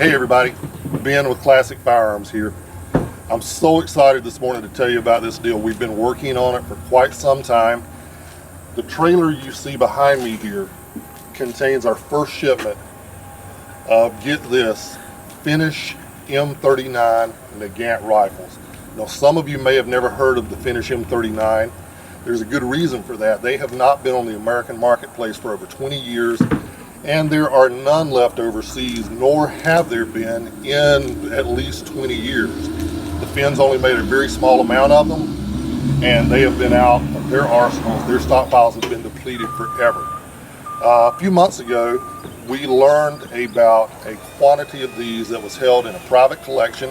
Hey everybody, Ben with Classic Firearms here. I'm so excited this morning to tell you about this deal. We've been working on it for quite some time. The trailer you see behind me here contains our first shipment of, get this, Finnish M39 Nagant rifles. Now some of you may have never heard of the Finnish M39. There's a good reason for that. They have not been on the American marketplace for over 20 years. And there are none left overseas, nor have there been in at least 20 years. The Finns only made a very small amount of them, and they have been out of their arsenals. Their stockpiles have been depleted forever. A few months ago, we learned about a quantity of these that was held in a private collection.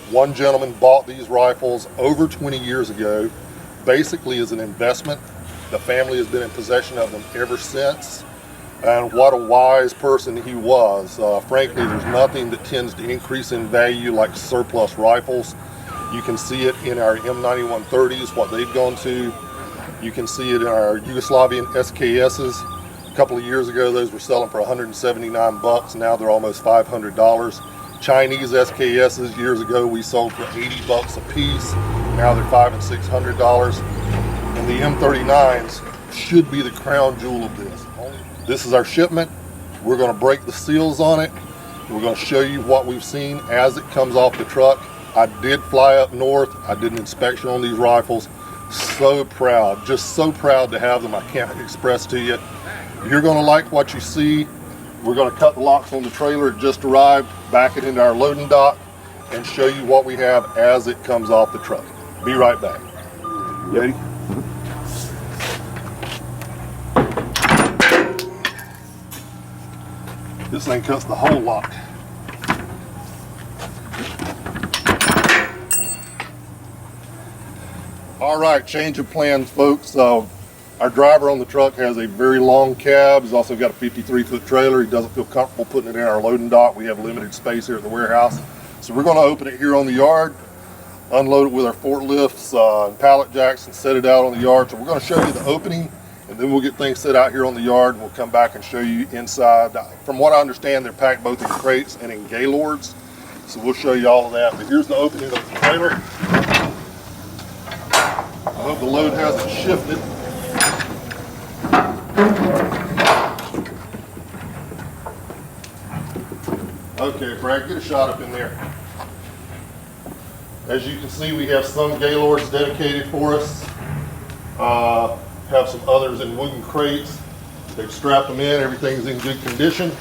One gentleman bought these rifles over 20 years ago, basically as an investment. The family has been in possession of them ever since. And what a wise person he was. Frankly, there's nothing that tends to increase in value like surplus rifles. You can see it in our M9130s, what they've gone to. You can see it in our Yugoslavian SKSs. A couple of years ago, those were selling for 179 bucks. Now they're almost $500. Chinese SKSs years ago we sold for 80 bucks a piece. Now they're $500 and $600. And the M39s should be the crown jewel of this. This is our shipment. We're going to break the seals on it. We're going to show you what we've seen as it comes off the truck. I did fly up north. I did an inspection on these rifles. So proud, just so proud to have them. I can't express to you. You're going to like what you see. We're going to cut the locks on the trailer. It just arrived, back it into our loading dock, and show you what we have as it comes off the truck. Be right back. Ready? This thing cuts the whole lock. All right, change of plans, folks. Our driver on the truck has a very long cab. He's also got a 53-foot trailer. He doesn't feel comfortable putting it in our loading dock. We have limited space here at the warehouse. So we're going to open it here on the yard, unload it with our forklifts and pallet jacks, and set it out on the yard. So we're going to show you the opening, and then we'll get things set out here on the yard, and we'll come back and show you inside. From what I understand, they're packed both in crates and in gaylords, so we'll show you all of that. But here's the opening of the trailer. I hope the load hasn't shifted. Okay, Brad, get a shot up in there. As you can see, we have some gaylords dedicated for us. Have some others in wooden crates. They've strapped them in. Everything's in good condition.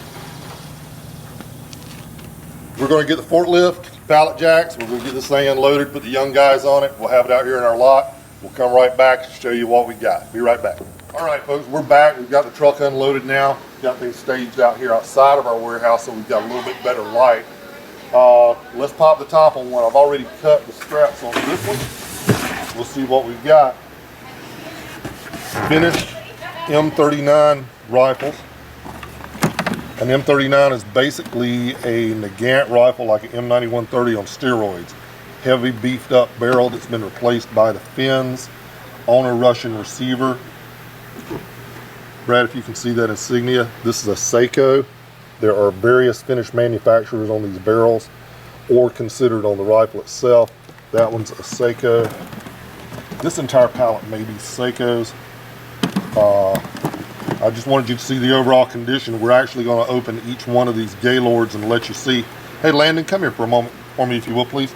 We're going to get the forklift, pallet jacks. We're going to get this thing unloaded, put the young guys on it. We'll have it out here in our lot. We'll come right back and show you what we got. Be right back. All right, folks, we're back. We've got the truck unloaded now. Got things staged out here outside of our warehouse, so we've got a little bit better light. Let's pop the top on one. I've already cut the straps on this one. We'll see what we've got. Finnish M39 rifles. An M39 is basically a Nagant rifle, like an M9130 on steroids. Heavy beefed up barrel that's been replaced by the Finns on a Russian receiver. Brad, if you can see that insignia, this is a Seiko. There are various Finnish manufacturers on these barrels, or considered on the rifle itself. That one's a Seiko. This entire pallet may be Seikos. I just wanted you to see the overall condition. We're actually going to open each one of these gaylords and let you see. Hey Landon, come here for a moment for me if you will, please.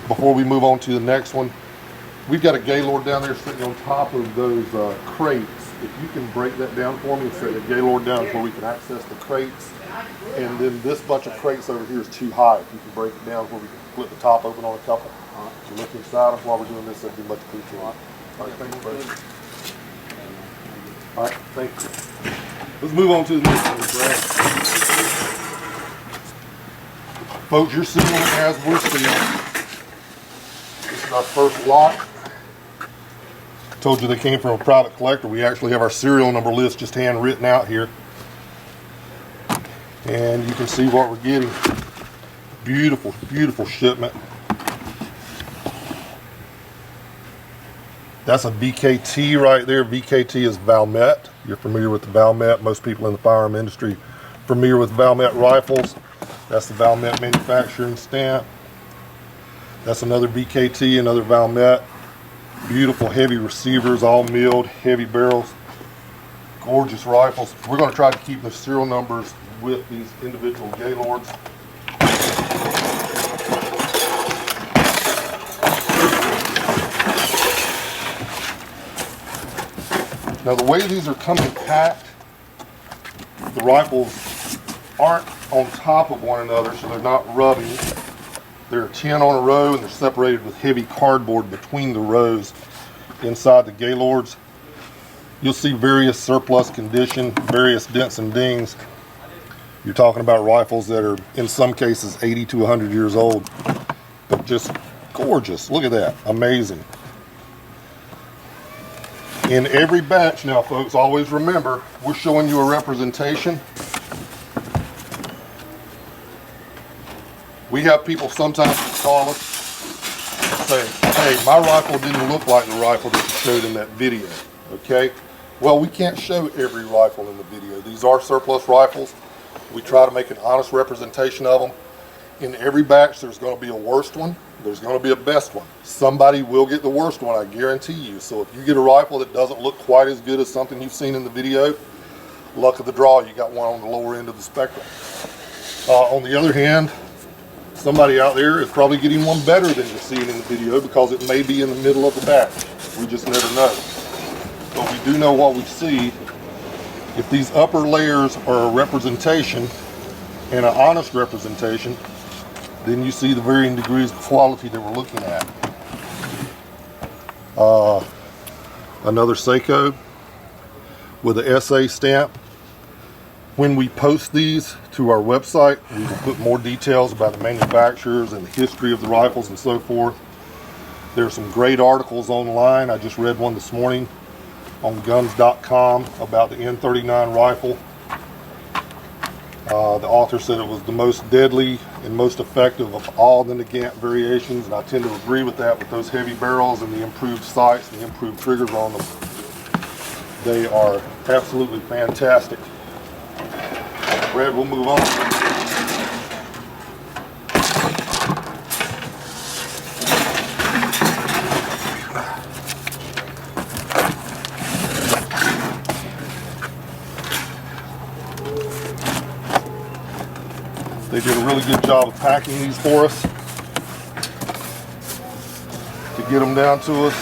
Before we move on to the next one, we've got a gaylord down there sitting on top of those crates. If you can break that down for me and set the gaylord down where we can access the crates. And then this bunch of crates over here is too high. If you can break it down where we can flip the top open on a couple. So look inside them while we're doing this, that'd be much appreciated. All right, thank you, buddy. All right, thank you. Let's move on to the next one, Brad. Folks, you're seeing it as we're seeing. This is our first lot. Told you they came from a private collector. We actually have our serial number list just hand written out here. And you can see what we're getting. Beautiful, beautiful shipment. That's a VKT right there. VKT is Valmet. You're familiar with the Valmet. Most people in the firearm industry familiar with Valmet rifles. That's the Valmet manufacturing stamp. That's another VKT, another Valmet. Beautiful heavy receivers, all milled, heavy barrels. Gorgeous rifles. We're going to try to keep the serial numbers with these individual Gaylords. Now the way these are coming packed, the rifles aren't on top of one another, so they're not rubbing. There are 10 on a row, and they're separated with heavy cardboard between the rows inside the Gaylords. You'll see various surplus condition, various dents and dings. You're talking about rifles that are, in some cases, 80 to 100 years old, but just gorgeous. Look at that, amazing. In every batch now, folks, always remember, we're showing you a representation. We have people sometimes call us and say, hey, my rifle didn't look like the rifle that you showed in that video, okay? Well, we can't show every rifle in the video. These are surplus rifles. We try to make an honest representation of them. In every batch, there's going to be a worst one. There's going to be a best one. Somebody will get the worst one, I guarantee you. So if you get a rifle that doesn't look quite as good as something you've seen in the video, luck of the draw, you got one on the lower end of the spectrum. On the other hand, somebody out there is probably getting one better than you're seeing in the video because it may be in the middle of the batch. We just never know. But we do know what we see. If these upper layers are a representation and an honest representation, then you see the varying degrees of quality that we're looking at. Another Seiko with a SA stamp. When we post these to our website, we will put more details about the manufacturers and the history of the rifles and so forth. There are some great articles online. I just read one this morning on guns.com about the M39 rifle. The author said it was the most deadly and most effective of all the Nagant variations, and I tend to agree with that. With those heavy barrels and the improved sights and the improved triggers on them, they are absolutely fantastic. Brad, we'll move on. They did a really good job of packing these for us to get them down to us.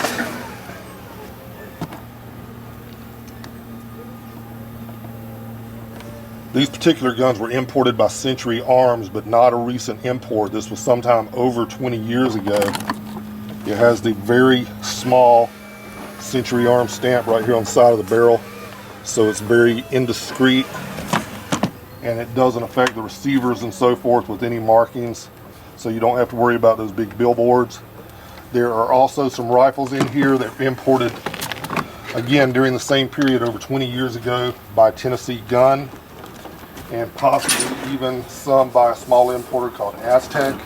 These particular guns were imported by Century Arms, but not a recent import. This was sometime over 20 years ago. It has the very small Century Arms stamp right here on the side of the barrel, so it's very indiscreet, and it doesn't affect the receivers and so forth with any markings, so you don't have to worry about those big billboards. There are also some rifles in here that were imported, again, during the same period over 20 years ago by Tennessee Gun, and possibly even some by a small importer called Aztec.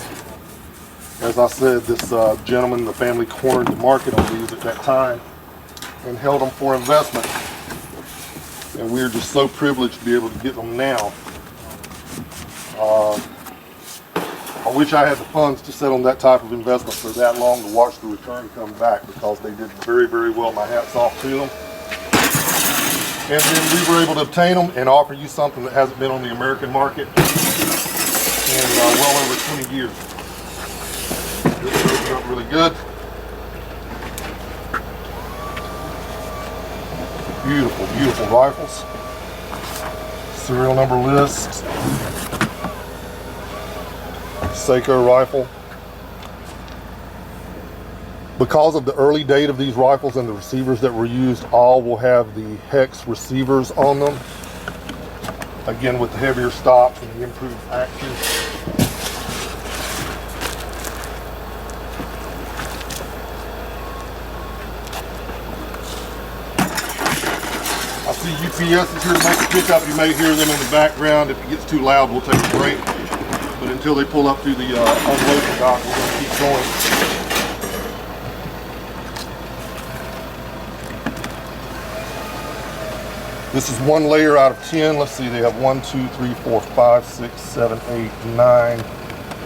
As I said, this gentleman, the family, cornered the market on these at that time and held them for investment. And we're just so privileged to be able to get them now. I wish I had the funds to set on that type of investment for that long to watch the return come back, because they did very, very well. My hat's off to them. And then we were able to obtain them and offer you something that hasn't been on the American market in well over 20 years. This goes up really good. Beautiful, beautiful rifles. Serial number list. Seiko rifle. Because of the early date of these rifles and the receivers that were used, all will have the hex receivers on them. Again, with the heavier stocks and the improved action. I see UPS is here to make a pickup. You may hear them in the background. If it gets too loud, we'll take a break. But until they pull up through the unloading dock, we're going to keep going. This is 1 layer out of 10. Let's see, they have 1, 2, 3, 4, 5, 6, 7, 8, 9,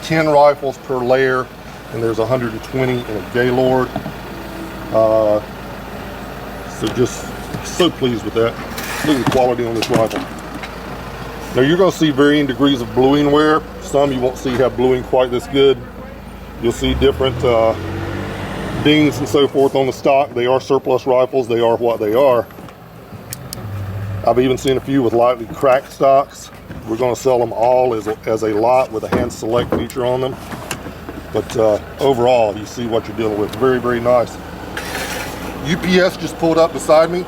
10 rifles per layer, and there's 120 in a Gaylord. So just so pleased with that. Look at the quality on this rifle. Now you're going to see varying degrees of bluing wear. Some you won't see have bluing quite this good. You'll see different dings and so forth on the stock. They are surplus rifles. They are what they are. I've even seen a few with lightly cracked stocks. We're going to sell them all as a lot with a hand select feature on them. But overall, you see what you're dealing with. Very, very nice. UPS just pulled up beside me. You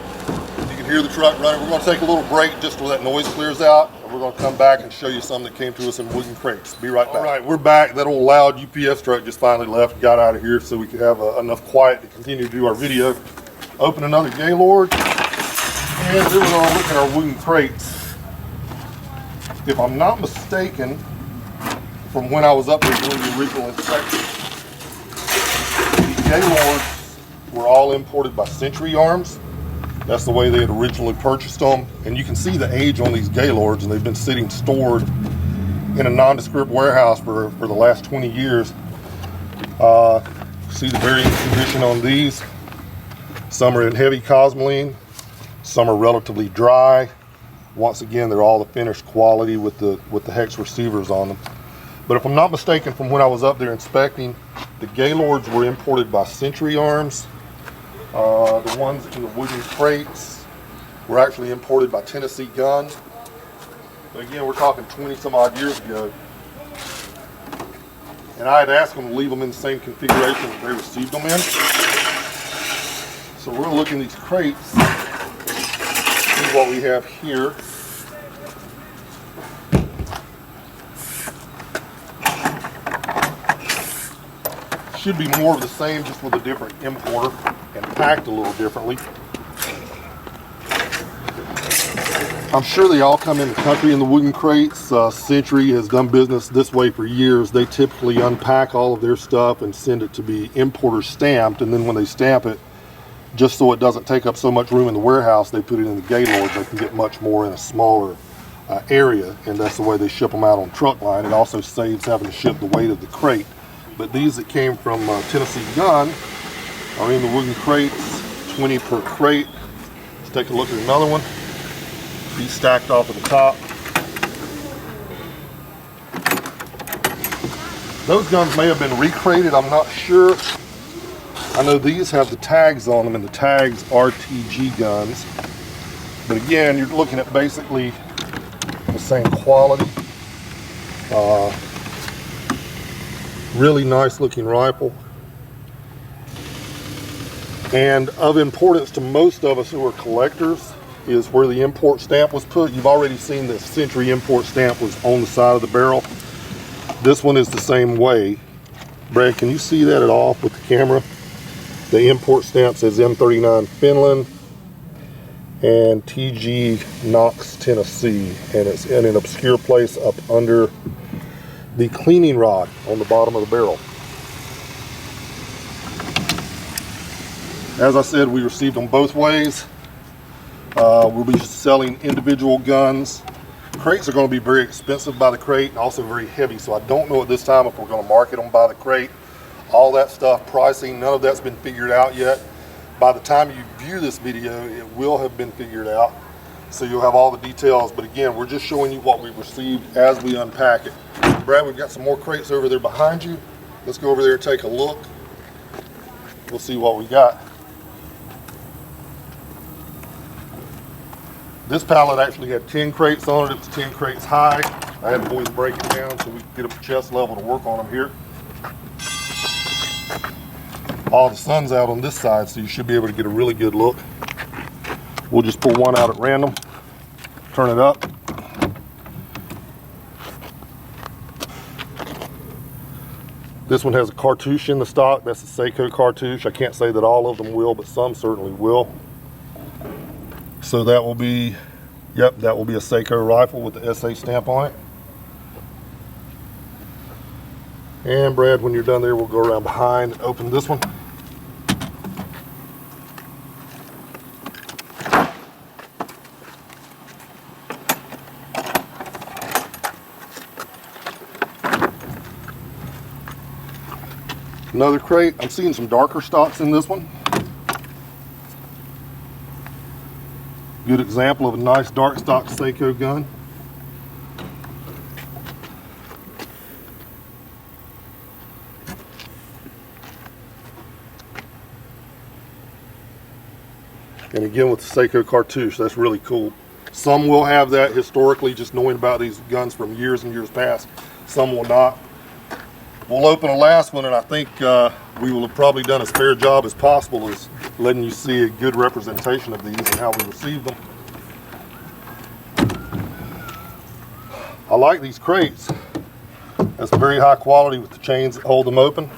can hear the truck running. We're going to take a little break just so that noise clears out. And we're going to come back and show you some that came to us in wooden crates. Be right back. All right, we're back. That old loud UPS truck just finally left, got out of here so we could have enough quiet to continue to do our video. Open another Gaylord. And then we're going to look at our wooden crates. If I'm not mistaken, from when I was up there doing the original inspection, the Gaylords were all imported by Century Arms. That's the way they had originally purchased them. And you can see the age on these Gaylords, and they've been sitting stored in a nondescript warehouse for the last 20 years. See the varying condition on these. Some are in heavy cosmoline, some are relatively dry. Once again, they're all the finished quality with the hex receivers on them. But if I'm not mistaken, from when I was up there inspecting, the Gaylords were imported by Century Arms. The ones in the wooden crates were actually imported by Tennessee Gun. But again, we're talking 20 some odd years ago. And I had asked them to leave them in the same configuration that they received them in. So we're going to look in these crates, see what we have here. Should be more of the same, just with a different importer and packed a little differently. I'm sure they all come in the country in the wooden crates. Century has done business this way for years. They typically unpack all of their stuff and send it to be importer stamped, and then when they stamp it, just so it doesn't take up so much room in the warehouse, they put it in the Gaylords. They can get much more in a smaller area, and that's the way they ship them out on truck line. It also saves having to ship the weight of the crate. But these that came from Tennessee Gun are in the wooden crates, 20 per crate. Let's take a look at another one. These stacked off at the top. Those guns may have been recrated, I'm not sure. I know these have the tags on them, and the tags RTG guns. But again, you're looking at basically the same quality. Really nice looking rifle. And of importance to most of us who are collectors is where the import stamp was put. You've already seen the Century import stamp was on the side of the barrel. This one is the same way. Brad, can you see that at all with the camera? The import stamp says M39 Finland and TG Knox, Tennessee, and it's in an obscure place up under the cleaning rod on the bottom of the barrel. As I said, we received them both ways. We'll be selling individual guns. Crates are going to be very expensive by the crate and also very heavy, so I don't know at this time if we're going to market them by the crate. All that stuff, pricing, none of that's been figured out yet. By the time you view this video, it will have been figured out, so you'll have all the details. But again, we're just showing you what we've received as we unpack it. Brad, we've got some more crates over there behind you. Let's go over there and take a look. We'll see what we got. This pallet actually had 10 crates on it. It was 10 crates high. I had the boys break it down so we could get up to chest level to work on them here. All the sun's out on this side, so you should be able to get a really good look. We'll just pull one out at random, turn it up. This one has a cartouche in the stock. That's a Seiko cartouche. I can't say that all of them will, but some certainly will. So that will be, yep, that will be a Seiko rifle with the SA stamp on it. And Brad, when you're done there, we'll go around behind and open this one. Another crate. I'm seeing some darker stocks in this one. Good example of a nice dark stock Seiko gun. And again with the Seiko cartouche, that's really cool. Some will have that historically, just knowing about these guns from years and years past. Some will not. We'll open the last one, and I think we will have probably done as fair a job as possible as letting you see a good representation of these and how we receive them. I like these crates. That's very high quality with the chains that hold them open.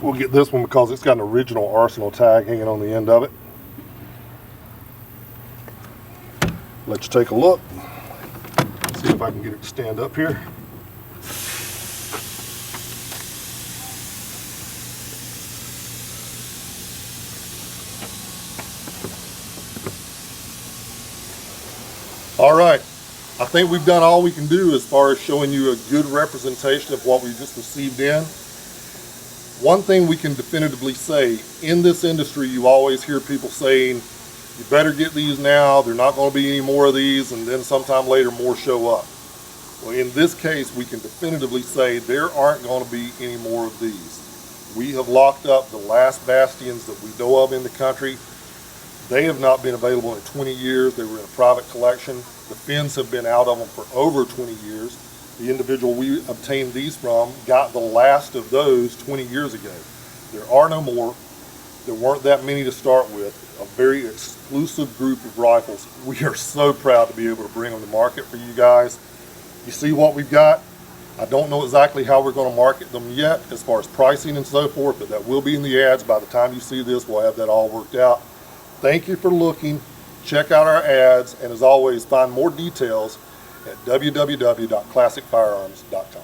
We'll get this one because it's got an original Arsenal tag hanging on the end of it. Let you take a look. See if I can get it to stand up here. All right, I think we've done all we can do as far as showing you a good representation of what we just received in. One thing we can definitively say, in this industry you always hear people saying, you better get these now, there are not going to be any more of these, and then sometime later more show up. Well, in this case we can definitively say there aren't going to be any more of these. We have locked up the last bastions that we know of in the country. They have not been available in 20 years. They were in a private collection. The Finns have been out of them for over 20 years. The individual we obtained these from got the last of those 20 years ago. There are no more. There weren't that many to start with. A very exclusive group of rifles. We are so proud to be able to bring them to market for you guys. You see what we've got? I don't know exactly how we're going to market them yet as far as pricing and so forth, but that will be in the ads. By the time you see this, we'll have that all worked out. Thank you for looking. Check out our ads, and as always, find more details at www.classicfirearms.com.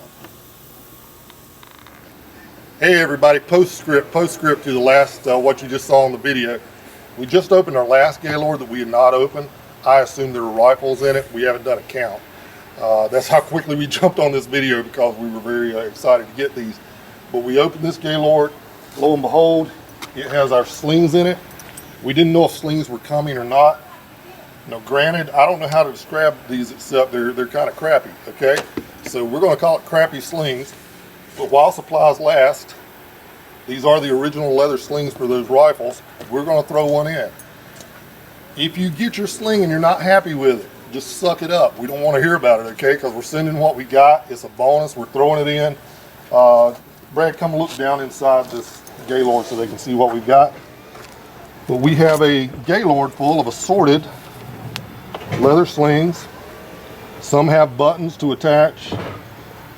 Hey everybody, postscript to the last what you just saw in the video. We just opened our last Gaylord that we had not opened. I assume there were rifles in it. We haven't done a count. That's how quickly we jumped on this video because we were very excited to get these. But we opened this Gaylord. Lo and behold, it has our slings in it. We didn't know if slings were coming or not. Now granted, I don't know how to describe these except they're kind of crappy, okay? So we're going to call it crappy slings. But while supplies last, these are the original leather slings for those rifles. We're going to throw one in. If you get your sling and you're not happy with it, just suck it up. We don't want to hear about it, okay? Because we're sending what we got. It's a bonus. We're throwing it in. Brad, come look down inside this Gaylord so they can see what we've got. But we have a Gaylord full of assorted leather slings. Some have buttons to attach.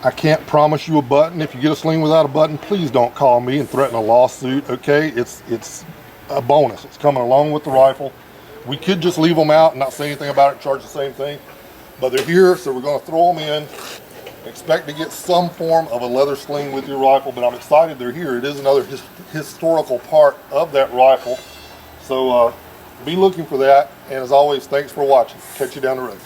I can't promise you a button. If you get a sling without a button, please don't call me and threaten a lawsuit, okay? It's a bonus. It's coming along with the rifle. We could just leave them out and not say anything about it and charge the same thing. But they're here, so we're going to throw them in. Expect to get some form of a leather sling with your rifle, but I'm excited they're here. It is another historical part of that rifle. So be looking for that, and as always, thanks for watching. Catch you down the road.